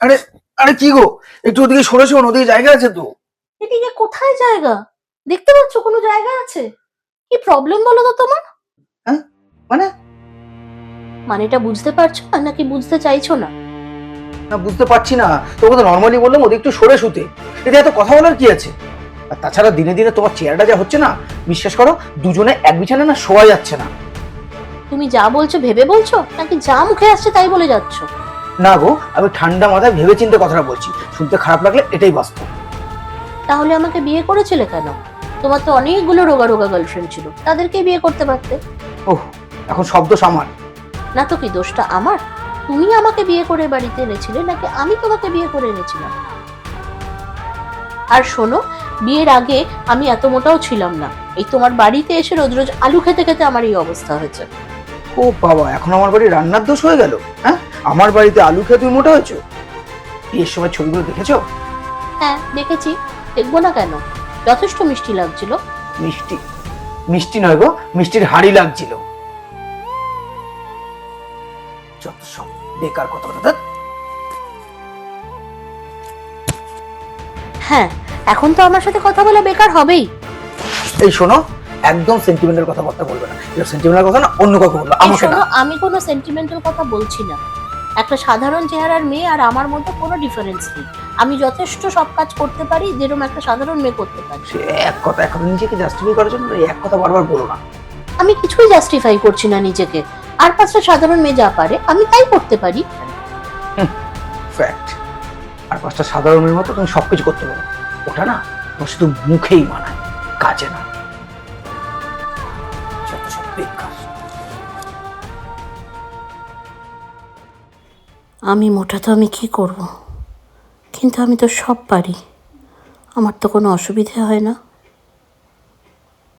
আরে আরে কি গো, একটু ওদিকে সরে শোন, ওদিকে জায়গা আছে তো। এদিকে কোথায় জায়গা? দেখতে পাচ্ছ কোনো জায়গা আছে? কি প্রবলেম বলো তো তোমার? হ্যাঁ মানে? মানেটা বুঝতে পারছো না নাকি বুঝতে চাইছো না? না, বুঝতে পারছি না। তোকে তো নর্মালি বললাম ওদিকে একটু সরে শুতে, এতে এত কথা বলার কি আছে? আর তাছাড়া দিনে দিনে তোমার চেহারাটা যা হচ্ছে না, বিশ্বাস করো দুজনে এক বিছানায় না শোয়া যাচ্ছে না। তুমি যা বলছো ভেবে বলছো নাকি যা মুখে আসছে তাই বলে যাচ্ছ? না গো, আমি ঠান্ডা মাথায় ভেবে চিন্তে কথাটা বলছি, শুনতে খারাপ লাগলে এটাই বাস্তব। তাহলে আমাকে বিয়ে করেছিলে কেন? তোমার তো অনেকগুলো রোগা রোগা গার্লফ্রেন্ড ছিল, তাদেরকে বিয়ে করতে পারতে। ওহ, এখন সব দোষ আমার? না তো কি, দোষটা আমার? তুমি আমাকে বিয়ে করে বাড়িতে এনেছিলে নাকি আমি তোমাকে বিয়ে করে এনেছিলাম? আর শোনো, বিয়ের আগে আমি এত মোটাও ছিলাম না। এই তোমার বাড়িতে এসে রোজ রোজ আলু খেতে খেতে আমার এই অবস্থা হয়েছে। ও বাবা, এখন আমার বাড়ি রান্নার দোষ হয়ে গেল? হ্যাঁ, আমার বাড়িতে আলু খেয়ে তুমি মোটা হয়েছো? বিয়ের সময় ছবিগুলো দেখেছো? হ্যাঁ দেখেছি, দেখবো না কেন? যথেষ্ট মিষ্টি লাগছিল। মিষ্টি? মিষ্টি নয় গো, মিষ্টির হাড়ি লাগছিল। যত সব বেকার কথা বলে। হ্যাঁ, এখন তো আমার সাথে কথা বলা বেকার হবেই। এই শোনো, একদম সেন্টিমেন্টাল কথাবার্তা বলবে না। এটা সেন্টিমেন্টাল কথা না, অন্য কথা বলবে, এই আমাকে না। শোনো, আমি কোনো সেন্টিমেন্টাল কথা বলছি না। একটা সাধারণ চেহারার মেয়ে আর আমার মধ্যে কোনো ডিফারেন্স নেই। আমি যথেষ্ট সব কাজ করতে পারি যেরকম একটা সাধারণ মেয়ে করতে পারে। সে এক কথা, এখন নিজেকে জাস্টিফাই করার জন্য এই এক কথা বারবার বলো না। আমি কিছুই জাস্টিফাই করছি না নিজেকে। আর পাঁচটা সাধারণ মেয়ে যা পারে আমি তাই করতে পারি। ফ্যাক্ট। আর পাঁচটা সাধারণ মেয়ের মতো তুমি সবকিছু করতে পারো, ওটা না তোমার শুধু মুখেই মানায়, কাজে না। যত সব বেকার। আমি মোটা তো আমি কি করব, কিন্তু আমি তো সব পারি। আমার তো কোনো অসুবিধে হয় না।